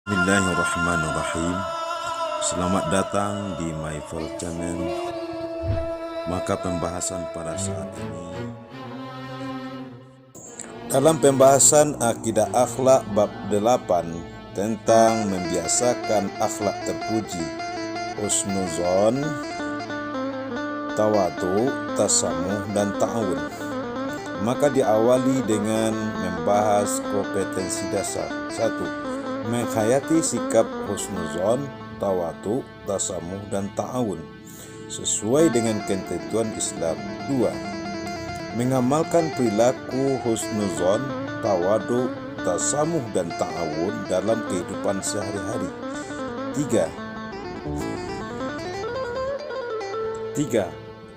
Bismillahirrahmanirrahim. Selamat datang di My Fall Channel. Maka pembahasan pada saat ini dalam pembahasan akidah akhlak bab 8 tentang membiasakan akhlak terpuji, husnuzon, tawadu, tasamuh, dan ta'awun. Maka diawali dengan membahas kompetensi dasar. 1. Menghayati sikap husnuzon, tawadu, tasamuh, dan ta'awun sesuai dengan ketentuan Islam. 2. Mengamalkan perilaku husnuzon, tawadu, tasamuh, dan ta'awun dalam kehidupan sehari-hari. 3.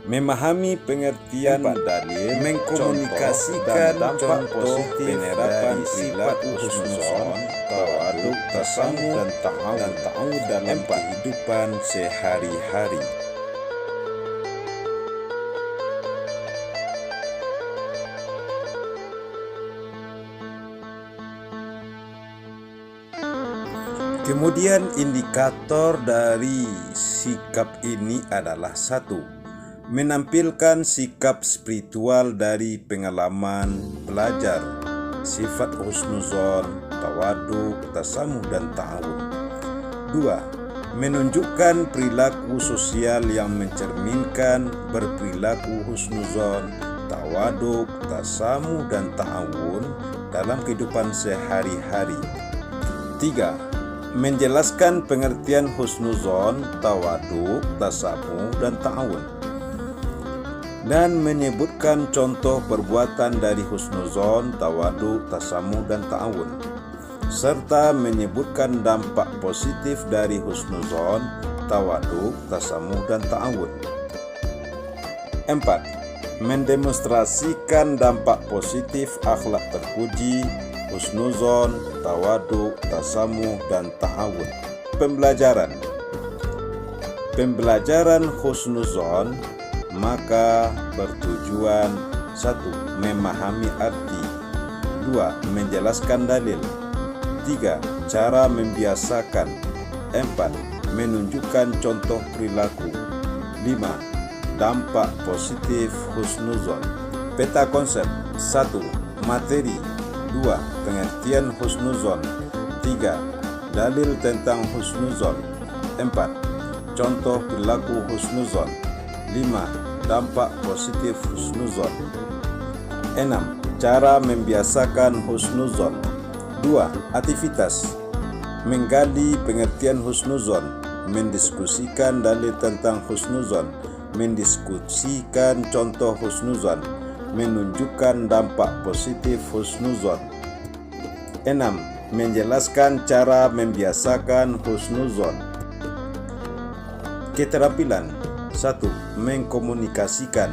Memahami pengertian dalil, mengkomunikasikan dampak positif penerapan perilaku husnuzon, tawadu, tasamuh, dan ta'awun dalam kehidupan sehari-hari. Kemudian indikator dari sikap ini adalah 1. Menampilkan sikap spiritual dari pengalaman belajar, sifat husnuzon, tawadu, tasamuh, dan ta'awun. 2. Menunjukkan perilaku sosial yang mencerminkan berperilaku husnuzon, tawadu, tasamuh, dan ta'awun dalam kehidupan sehari-hari. 3. Menjelaskan pengertian husnuzon, tawadu, tasamuh, dan ta'awun, dan menyebutkan contoh perbuatan dari husnuzon, tawadu, tasamuh, dan ta'awun, serta menyebutkan dampak positif dari husnuzon, tawadu, tasamuh, dan ta'awun. 4. Mendemonstrasikan dampak positif akhlak terpuji, husnuzon, tawadu, tasamuh, dan ta'awun. Pembelajaran husnuzon maka bertujuan 1. Memahami arti, 2. Menjelaskan dalil, 3. Cara membiasakan, 4. Menunjukkan contoh perilaku, 5. Dampak positif husnuzon. Peta konsep. 1. Materi, 2. Pengertian husnuzon, 3. Dalil tentang husnuzon, 4. Contoh perilaku husnuzon, 5. Dampak positif husnuzon. 6. Cara membiasakan husnuzon. 2. Aktivitas: menggali pengertian husnuzon, mendiskusikan dalil tentang husnuzon, mendiskusikan contoh husnuzon, menunjukkan dampak positif husnuzon. 6. Menjelaskan cara membiasakan husnuzon. Keterampilan: 1. Mengkomunikasikan,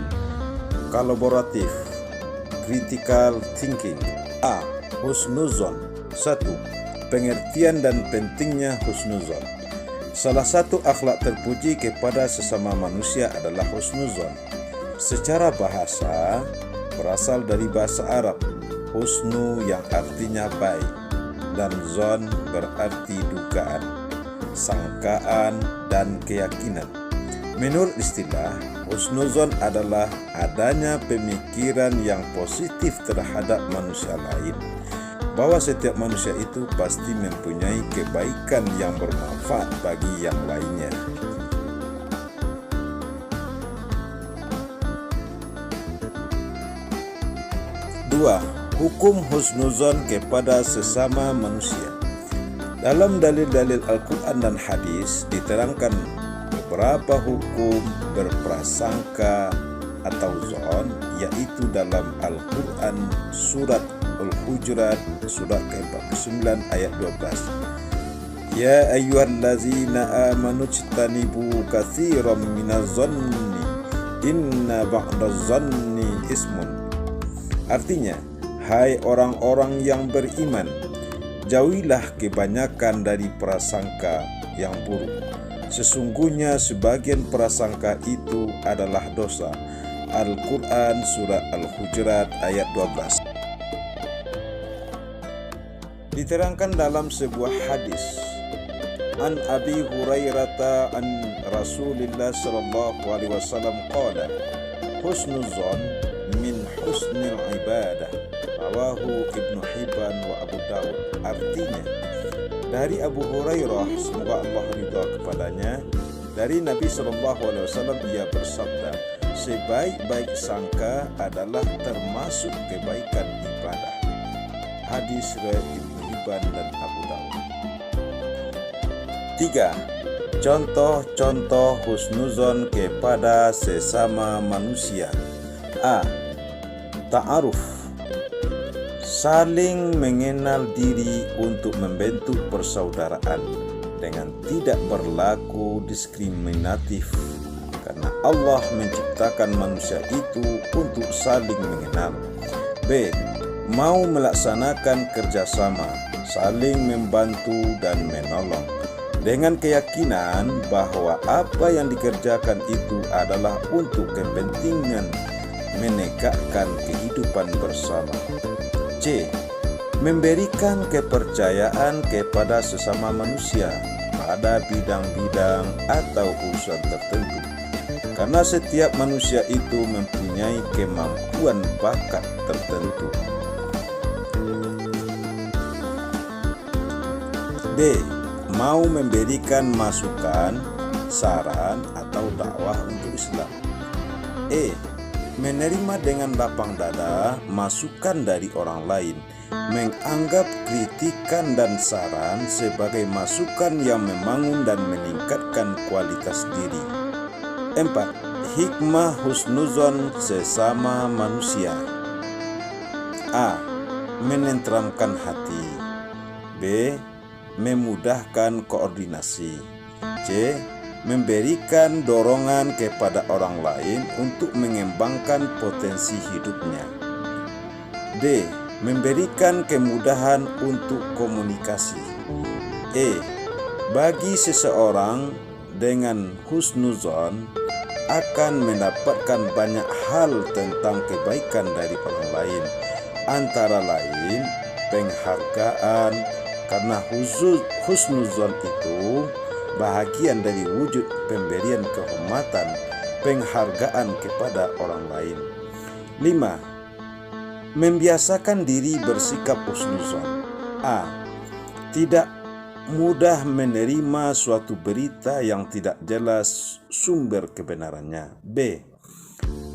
kolaboratif, critical thinking. A. Husnuzon. 1. Pengertian dan pentingnya husnuzon. Salah satu akhlak terpuji kepada sesama manusia adalah husnuzon. Secara bahasa, berasal dari bahasa Arab, husnu yang artinya baik, dan zon berarti dugaan, sangkaan, dan keyakinan. Menurut istilah, husnuzon adalah adanya pemikiran yang positif terhadap manusia lain, bahwa setiap manusia itu pasti mempunyai kebaikan yang bermanfaat bagi yang lainnya. 2. Hukum husnuzon kepada sesama manusia. Dalam dalil-dalil Al-Quran dan hadis diterangkan beberapa hukum berprasangka atau zon, yaitu dalam Al-Quran surat Al-Hujurat surat ke-49 ayat 12. Ya ayyuhallazina amanu jtanibu katsiran minaz-zanni inna ba'daz-zanni ismun. Artinya, hai orang-orang yang beriman, jauhilah kebanyakan dari prasangka yang buruk. Sesungguhnya sebagian prasangka itu adalah dosa. Al-Quran Surat Al-Hujurat ayat 12. Diterangkan dalam sebuah hadis, An Abi Hurairah an Rasulillah sallallahu alaihi wasallam qala, husnul zon min husnil ibadah, rawahu Ibnu Hibban wa Abu Dawud. Artinya, dari Abu Hurairah, semoga Allah ridha kepadanya, dari Nabi sallallahu alaihi wasallam ia bersabda, sebaik-baik sangka adalah termasuk kebaikan ibadah. Hadis riwayat Ibnu Hibban dan Abu Dawud. 3. Contoh-contoh husnuzon kepada sesama manusia. A. Ta'aruf, saling mengenal diri untuk membentuk persaudaraan dengan tidak berlaku diskriminatif, karena Allah menciptakan manusia itu untuk saling mengenal. B. Mau melaksanakan kerjasama, saling membantu dan menolong, dengan keyakinan bahwa apa yang dikerjakan itu adalah untuk kepentingan menegakkan kehidupan bersama. C. Memberikan kepercayaan kepada sesama manusia pada bidang-bidang atau urusan tertentu, karena setiap manusia itu mempunyai kemampuan bakat tertentu. D. Mau memberikan masukan, saran, atau dakwah untuk Islam. E. Menerima dengan lapang dada masukan dari orang lain, menganggap kritikan dan saran sebagai masukan yang membangun dan meningkatkan kualitas diri. 4. Hikmah husnuzon sesama manusia. A. Menenteramkan hati. B. Memudahkan koordinasi. C. Memberikan dorongan kepada orang lain untuk mengembangkan potensi hidupnya. D. Memberikan kemudahan untuk komunikasi. E. Bagi seseorang dengan husnuzon akan mendapatkan banyak hal tentang kebaikan dari orang lain, antara lain penghargaan, karena husnuzon itu bahagian dari wujud pemberian kehormatan, penghargaan kepada orang lain. 5. Membiasakan diri bersikap husnuzon. A. Tidak mudah menerima suatu berita yang tidak jelas sumber kebenarannya. B.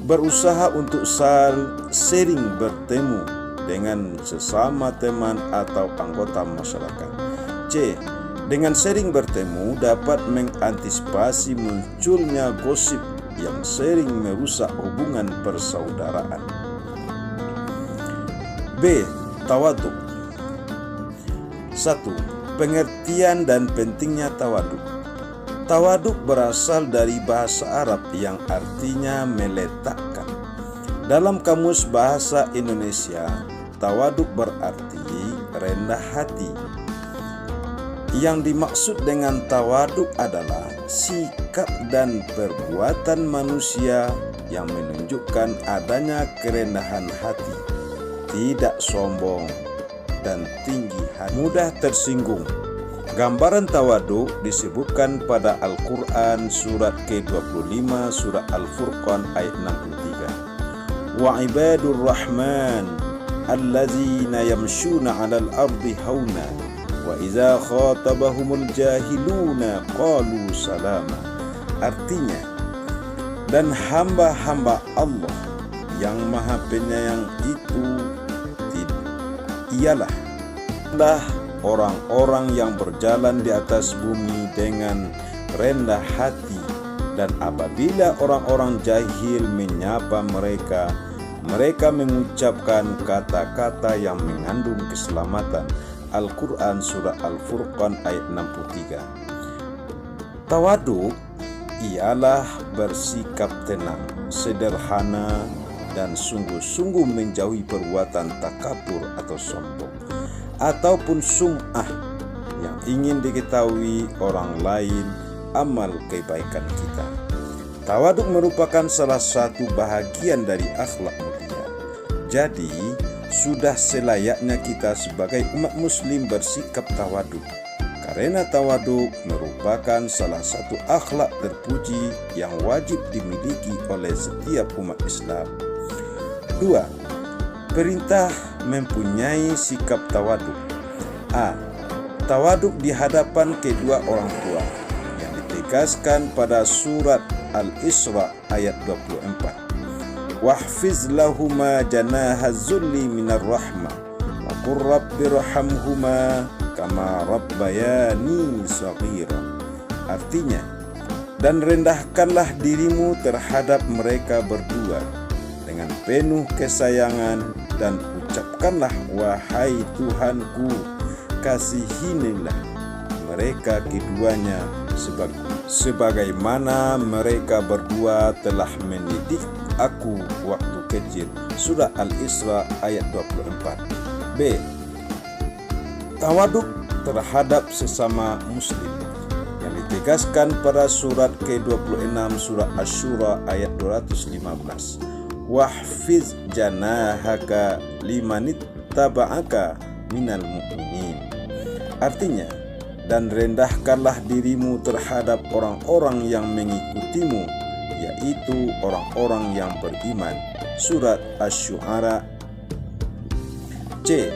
Berusaha untuk sering bertemu dengan sesama teman atau anggota masyarakat. C. Dengan sering bertemu dapat mengantisipasi munculnya gosip yang sering merusak hubungan persaudaraan. B. Tawaduk. 1. Pengertian dan pentingnya tawaduk. Tawaduk berasal dari bahasa Arab yang artinya meletakkan. Dalam Kamus Bahasa Indonesia, tawaduk berarti rendah hati. Yang dimaksud dengan tawaduk adalah sikap dan perbuatan manusia yang menunjukkan adanya kerendahan hati, tidak sombong dan tinggi hati, mudah tersinggung. Gambaran tawaduk disebutkan pada Al-Quran surat ke-25 surat Al-Furqan ayat 63. Wa ibadur rahman allazina yamshuna 'alal ardi hauna wa idza khatabahumul jahiluna qalu salama. Artinya, dan hamba-hamba Allah yang Maha Penyayang itu ialah orang-orang yang berjalan di atas bumi dengan rendah hati, dan apabila orang-orang jahil menyapa mereka, mereka mengucapkan kata-kata yang mengandung keselamatan. Al-Quran Surah Al-Furqan ayat 63. Tawaduk ialah bersikap tenang, sederhana, dan sungguh-sungguh menjauhi perbuatan takabur atau sombong, ataupun sum'ah yang ingin diketahui orang lain amal kebaikan kita. Tawaduk merupakan salah satu bahagian dari akhlak mulia. Jadi, sudah selayaknya kita sebagai umat muslim bersikap tawaduk, karena tawaduk merupakan salah satu akhlak terpuji yang wajib dimiliki oleh setiap umat Islam. 2. Perintah mempunyai sikap tawaduk. A. Tawaduk di hadapan kedua orang tua yang ditegaskan pada surat Al-Isra ayat 24. Wahfiz lahuma janaha zulli minar rahmah wa qur rabbirhamhuma kama rabbayani shaghira. Artinya, dan rendahkanlah dirimu terhadap mereka berdua dengan penuh kesayangan, dan ucapkanlah, wahai Tuhanku, kasihinilah mereka keduanya sebagaimana mereka berdua telah mendidik aku waktu kecil. Surah Al-Isra ayat 24. B. Tawaduk terhadap sesama muslim yang ditegaskan pada surat ke-26 surah Asy-Syura ayat 215. Wahfiz janahaka limanittaba'aka minal mu'minin. Artinya, dan rendahkanlah dirimu terhadap orang-orang yang mengikutimu, yaitu orang-orang yang beriman. Surat Asy-Syu'ara. C.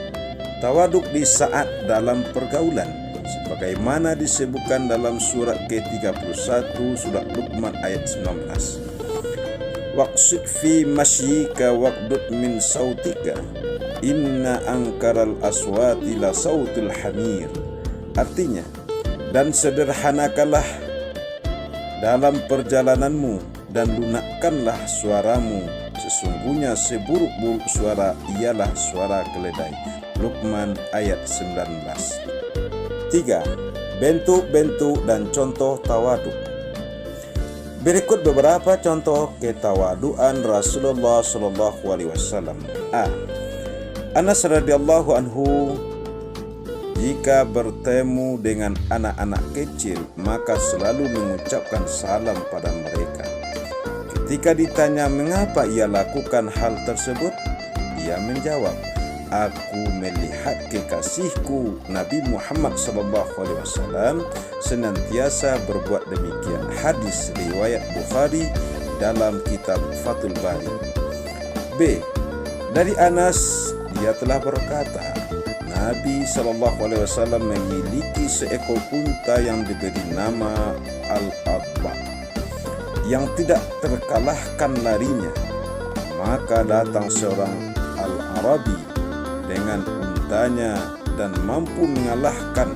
Tawaduk di saat dalam pergaulan, sebagaimana disebutkan dalam surat ke-31 surat Luqman ayat 19. Waqsid fi masyika waqdud min sautika inna angkaral aswati la sautul hamir. Artinya, dan sederhanakanlah dalam perjalananmu dan lunakkanlah suaramu, sesungguhnya seburuk-buruk suara ialah suara keledai. Luqman ayat 19. 3. Bentuk-bentuk dan contoh tawaduk. Berikut beberapa contoh ketawaduan Rasulullah SAW. A. Anas radhiyallahu anhu, jika bertemu dengan anak-anak kecil maka selalu mengucapkan salam pada mereka. Ketika ditanya mengapa ia lakukan hal tersebut, ia menjawab, aku melihat kekasihku Nabi Muhammad SAW senantiasa berbuat demikian. Hadis riwayat Bukhari dalam kitab Fathul Bari. B. Dari Anas, dia telah berkata, Nabi SAW memiliki seekor unta yang diberi nama Al-Adba, yang tidak terkalahkan larinya. Maka datang seorang Al-Arabi dengan untanya dan mampu mengalahkan.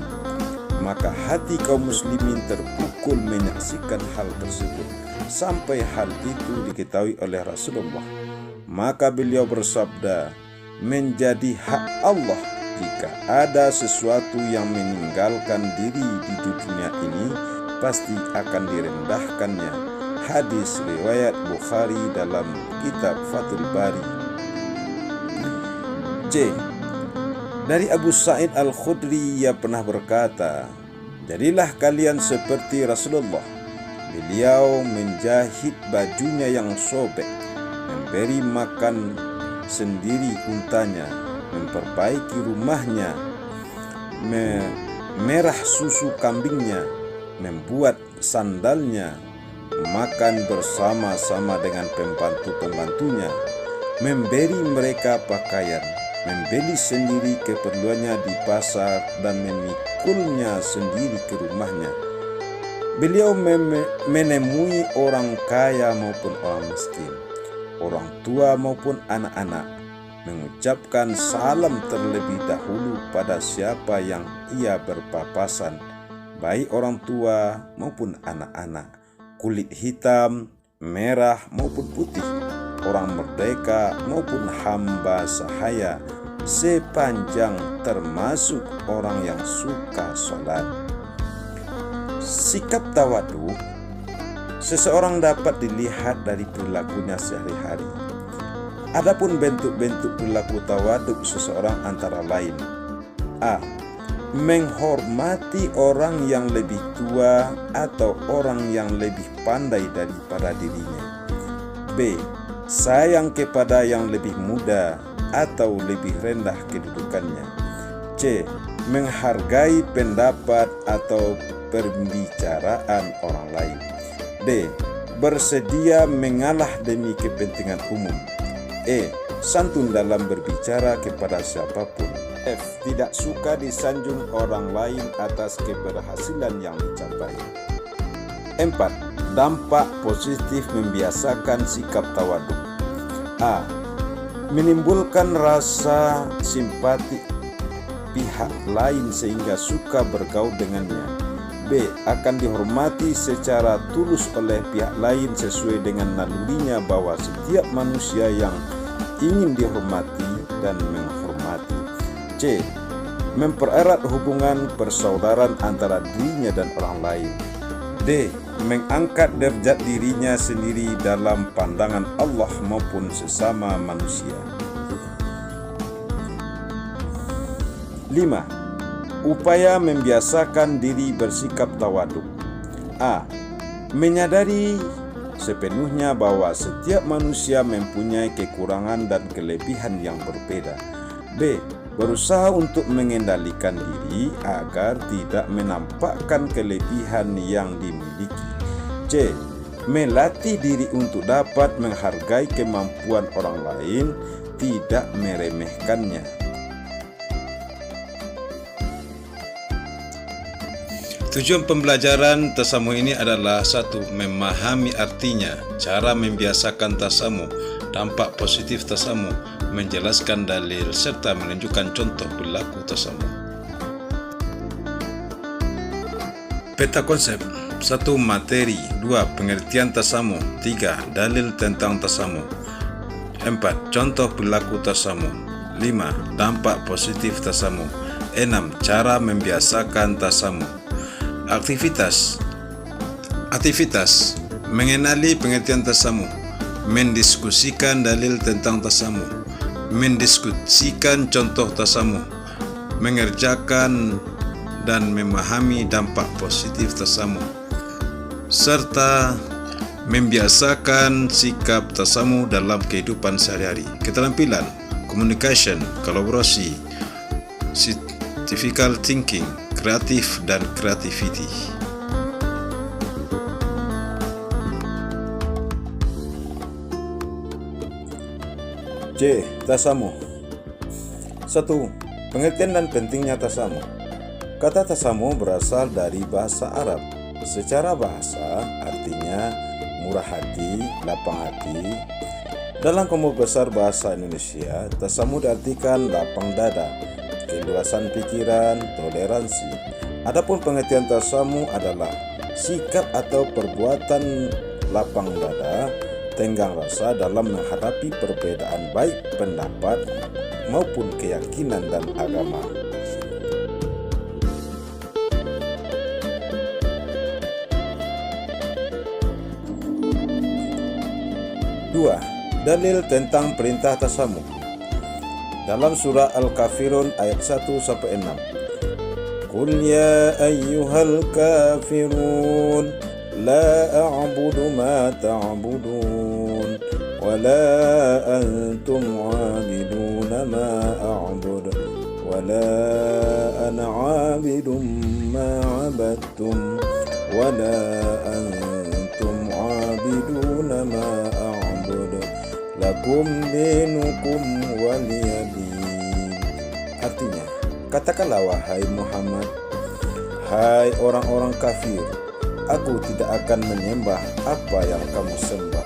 Maka hati kaum muslimin terpukul menyaksikan hal tersebut, sampai hal itu diketahui oleh Rasulullah. Maka beliau bersabda, menjadi hak Allah jika ada sesuatu yang meninggalkan diri di dunia ini, pasti akan direndahkannya. Hadis riwayat Bukhari dalam kitab Fathul Bari. C. Dari Abu Sa'id Al-Khudri, ia pernah berkata, jadilah kalian seperti Rasulullah. Beliau menjahit bajunya yang sobek, memberi makan sendiri untanya, memperbaiki rumahnya, memerah susu kambingnya, membuat sandalnya, makan bersama-sama dengan pembantu-pembantunya, memberi mereka pakaian, membeli sendiri keperluannya di pasar, dan memikulnya sendiri ke rumahnya. Beliau menemui orang kaya maupun orang miskin, orang tua maupun anak-anak, mengucapkan salam terlebih dahulu pada siapa yang ia berpapasan, baik orang tua maupun anak-anak, kulit hitam, merah maupun putih, orang merdeka maupun hamba sahaya, sepanjang termasuk orang yang suka sholat. Sikap tawaduk seseorang dapat dilihat dari perilakunya sehari-hari. Adapun bentuk-bentuk perilaku tawaduk seseorang antara lain: A. Menghormati orang yang lebih tua atau orang yang lebih pandai daripada dirinya. B. Sayang kepada yang lebih muda atau lebih rendah kedudukannya. C. Menghargai pendapat atau pembicaraan orang lain. D. Bersedia mengalah demi kepentingan umum. E. Santun dalam berbicara kepada siapapun. F. Tidak suka disanjung orang lain atas keberhasilan yang dicapai. 4. Dampak positif membiasakan sikap tawaduk. A. Menimbulkan rasa simpati pihak lain sehingga suka bergaul dengannya. B. Akan dihormati secara tulus oleh pihak lain sesuai dengan nalurinya bahwa setiap manusia yang ingin dihormati dan menghormati. C. Mempererat hubungan persaudaraan antara dirinya dan orang lain. D. Mengangkat derajat dirinya sendiri dalam pandangan Allah maupun sesama manusia. 5. Upaya membiasakan diri bersikap tawaduk. A. Menyadari sepenuhnya bahwa setiap manusia mempunyai kekurangan dan kelebihan yang berbeda. B. Berusaha untuk mengendalikan diri agar tidak menampakkan kelebihan yang dimiliki. C. Melatih diri untuk dapat menghargai kemampuan orang lain, tidak meremehkannya. Tujuan pembelajaran tasamuh ini adalah 1. Memahami artinya, cara membiasakan tasamuh, dampak positif tasamuh, menjelaskan dalil serta menunjukkan contoh perilaku tasamuh. Peta konsep. 1. Materi. 2. Pengertian tasamuh. 3. Dalil tentang tasamuh. 4. Contoh perilaku tasamuh. 5. Dampak positif tasamuh. 6. Cara membiasakan tasamuh. Aktivitas. Mengenali pengertian tasamuh, mendiskusikan dalil tentang tasamuh, mendiskusikan contoh tasamuh, mengerjakan dan memahami dampak positif tasamuh, serta membiasakan sikap tasamuh dalam kehidupan sehari-hari. Keterampilan, communication, kolaborasi, critical thinking, kreatif dan creativity. C. Tasamuh. 1. Pengertian dan pentingnya tasamuh. Kata tasamuh berasal dari bahasa Arab. Secara bahasa artinya murah hati, lapang hati. Dalam Kamus Besar Bahasa Indonesia, tasamuh diartikan lapang dada, keluasan pikiran, toleransi. Adapun pengertian tasamuh adalah sikap atau perbuatan lapang dada, tenggang rasa dalam menghadapi perbedaan baik pendapat maupun keyakinan dan agama. Dua. Dalil tentang perintah tasamuh. Dalam surah Al-Kafirun ayat 1-6. Qul ya ayyuhal kafirun la a'budu ma ta'budun wa la antum 'abiduna ma a'budu wa la ana 'abidun ma 'abadtum wa la antum 'abiduna ma a'budu lakum dinukum waliyadin. Artinya, katakanlah wahai Muhammad, hai orang-orang kafir, aku tidak akan menyembah apa yang kamu sembah,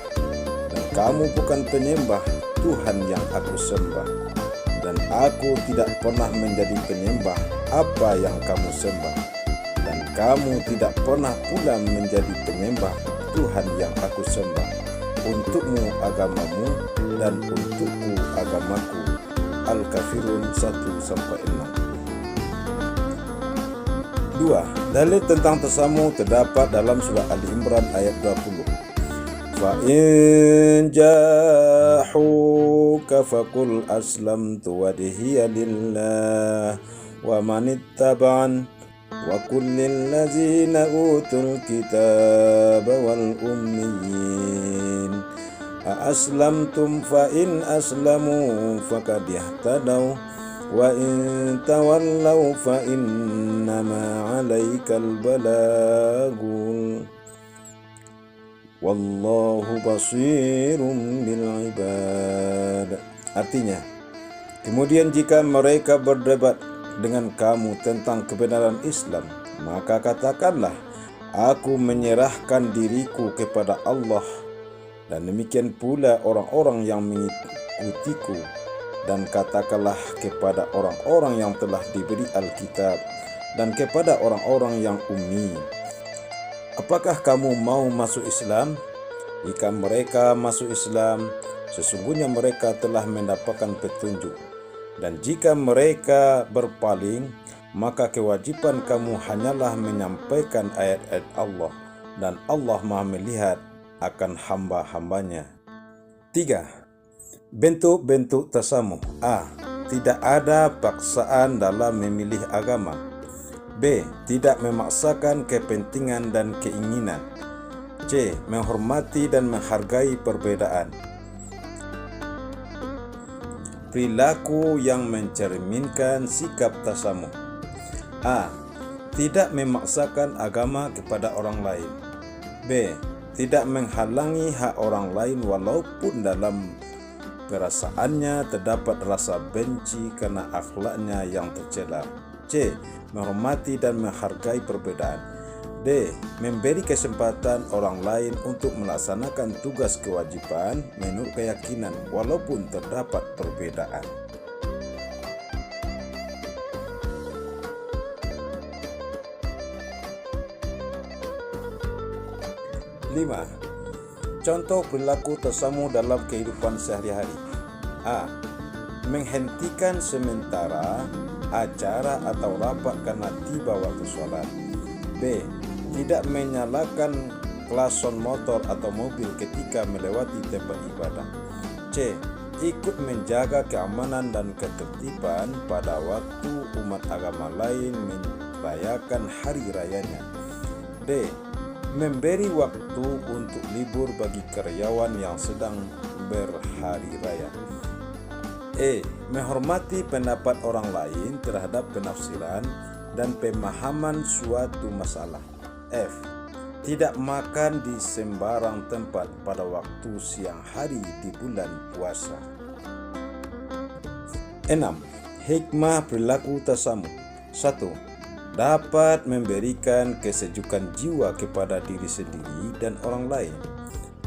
dan kamu bukan penyembah Tuhan yang aku sembah, dan aku tidak pernah menjadi penyembah apa yang kamu sembah, dan kamu tidak pernah pula menjadi penyembah Tuhan yang aku sembah. Untukmu agamamu dan untukku agamaku. Al-Kafirun 1-6. 2. Dalil tentang tasamuh terdapat dalam surah Ali Imran ayat 20. Fa in jahuka faqul aslamtu wajhiya lillah wa man ittaba'an wa qul lil ladzina utul kitaba wal ummiyin Aslamtum fa in aslamu faqad ihtadaw wa in tawallaw fa innama 'alaikal balagul wallahu basirun bil ibad. Artinya, kemudian jika mereka berdebat dengan kamu tentang kebenaran Islam, maka katakanlah, aku menyerahkan diriku kepada Allah, dan demikian pula orang-orang yang mengikutiku, dan katakanlah kepada orang-orang yang telah diberi Alkitab dan kepada orang-orang yang ummi, apakah kamu mau masuk Islam? Jika mereka masuk Islam, sesungguhnya mereka telah mendapatkan petunjuk. Dan jika mereka berpaling, maka kewajiban kamu hanyalah menyampaikan ayat-ayat Allah, dan Allah Maha melihat akan hamba-hambanya. 3. Bentuk-bentuk tasamuh. A. Tidak ada paksaan dalam memilih agama. B. Tidak memaksakan kepentingan dan keinginan. C. Menghormati dan menghargai perbedaan. Perilaku yang mencerminkan sikap tasamuh. A. Tidak memaksakan agama kepada orang lain. B. Tidak menghalangi hak orang lain walaupun dalam perasaannya terdapat rasa benci karena akhlaknya yang tercela. C. Menghormati dan menghargai perbedaan. D. Memberi kesempatan orang lain untuk melaksanakan tugas kewajiban menurut keyakinan walaupun terdapat perbedaan. 5. Contoh perilaku tasamuh dalam kehidupan sehari-hari. A. Menghentikan sementara acara atau rapat karena tiba waktu sholat. B. Tidak menyalakan klakson motor atau mobil ketika melewati tempat ibadah. C. Ikut menjaga keamanan dan ketertiban pada waktu umat agama lain merayakan hari rayanya. D. Memberi waktu untuk libur bagi karyawan yang sedang berhari raya. E. Menghormati pendapat orang lain terhadap penafsiran dan pemahaman suatu masalah. F. Tidak makan di sembarang tempat pada waktu siang hari di bulan puasa. 6. Hikmah perilaku tasamuh. 1. Dapat memberikan kesejukan jiwa kepada diri sendiri dan orang lain.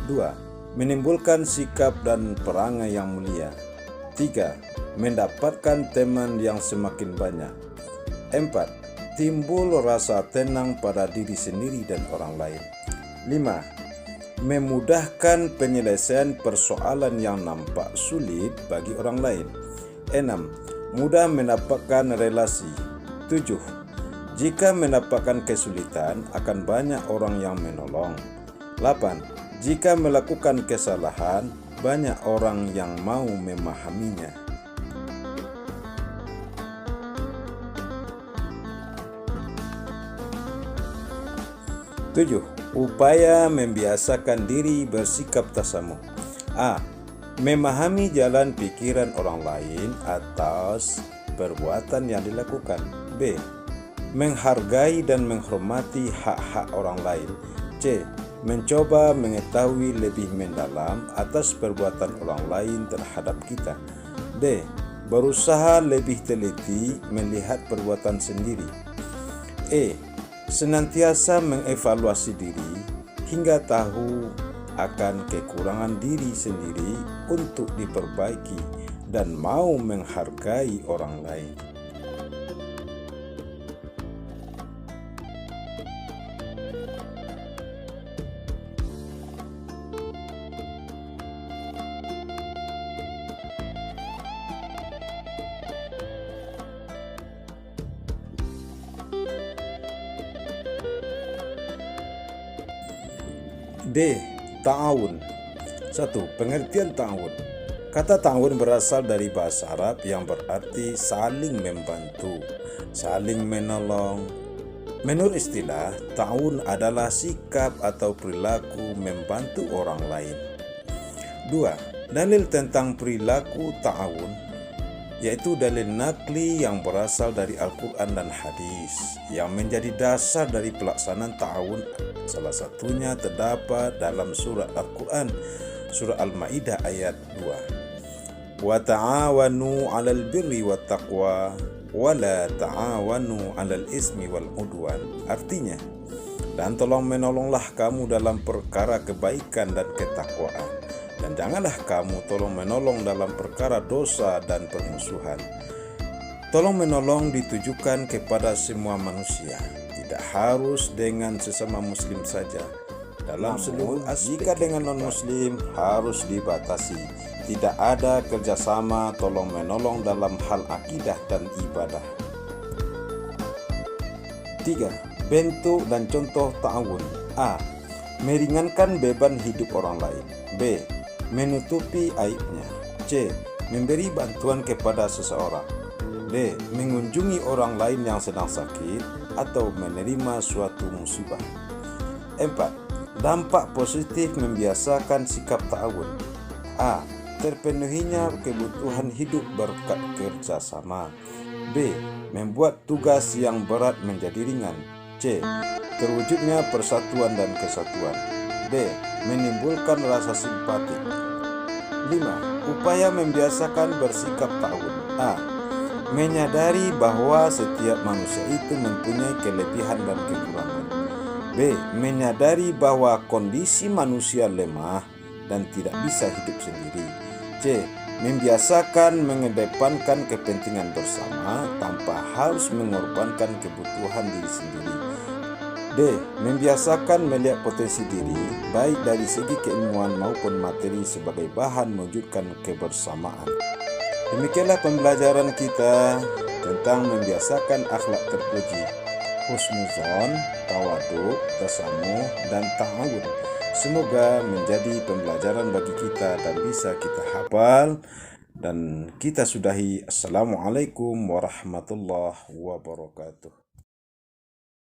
2. Menimbulkan sikap dan perangai yang mulia. 3. Mendapatkan teman yang semakin banyak. 4. Timbul rasa tenang pada diri sendiri dan orang lain. 5. Memudahkan penyelesaian persoalan yang nampak sulit bagi orang lain. 6. Mudah mendapatkan relasi. 7. Jika mendapatkan kesulitan, akan banyak orang yang menolong. 8. Jika melakukan kesalahan, banyak orang yang mau memahaminya. 7. Upaya membiasakan diri bersikap tasamuh. A. Memahami jalan pikiran orang lain atas perbuatan yang dilakukan. B. Menghargai dan menghormati hak-hak orang lain. C. Mencoba mengetahui lebih mendalam atas perbuatan orang lain terhadap kita. D. Berusaha lebih teliti melihat perbuatan sendiri. E. Senantiasa mengevaluasi diri hingga tahu akan kekurangan diri sendiri untuk diperbaiki dan mau menghargai orang lain. D. Ta'awun. 1. Pengertian ta'awun. Kata ta'awun berasal dari bahasa Arab yang berarti saling membantu, saling menolong. Menurut istilah, ta'awun adalah sikap atau perilaku membantu orang lain. 2. Dalil tentang perilaku ta'awun, yaitu dalil nakli yang berasal dari Al-Quran dan hadis yang menjadi dasar dari pelaksanaan ta'awun. Salah satunya terdapat dalam surah Al-Quran, surah Al-Ma'idah ayat 2. Wa ta'awanu 'alal birri wat taqwa wa la ta'awanu 'alal ismi wal udwan. Artinya, dan tolong menolonglah kamu dalam perkara kebaikan dan ketakwaan, dan janganlah kamu tolong menolong dalam perkara dosa dan permusuhan. Tolong menolong ditujukan kepada semua manusia, tidak harus dengan sesama muslim saja. Dalam seluruh aspek, jika dengan non-muslim harus dibatasi. Tidak ada kerjasama tolong menolong dalam hal akidah dan ibadah. 3. Bentuk dan contoh ta'awun. A. Meringankan beban hidup orang lain. B. Menutupi aibnya. C. Memberi bantuan kepada seseorang. D. Mengunjungi orang lain yang sedang sakit atau menerima suatu musibah. 4. Dampak positif membiasakan sikap ta'awun. A. Terpenuhinya kebutuhan hidup berkat kerjasama. B. Membuat tugas yang berat menjadi ringan. C. Terwujudnya persatuan dan kesatuan. D. Menimbulkan rasa simpati. 5. Upaya membiasakan bersikap ta'awun. A. Menyadari bahwa setiap manusia itu mempunyai kelebihan dan kekurangan. B. Menyadari bahwa kondisi manusia lemah dan tidak bisa hidup sendiri. C. Membiasakan mengedepankan kepentingan bersama tanpa harus mengorbankan kebutuhan diri sendiri. D. Membiasakan melihat potensi diri, baik dari segi keilmuan maupun materi sebagai bahan mewujudkan kebersamaan. Demikianlah pembelajaran kita tentang membiasakan akhlak terpuji, husnuzon, tawaduk, tasamuh, dan ta'awun. Semoga menjadi pembelajaran bagi kita dan bisa kita hafal. Dan kita sudahi. Assalamualaikum warahmatullahi wabarakatuh.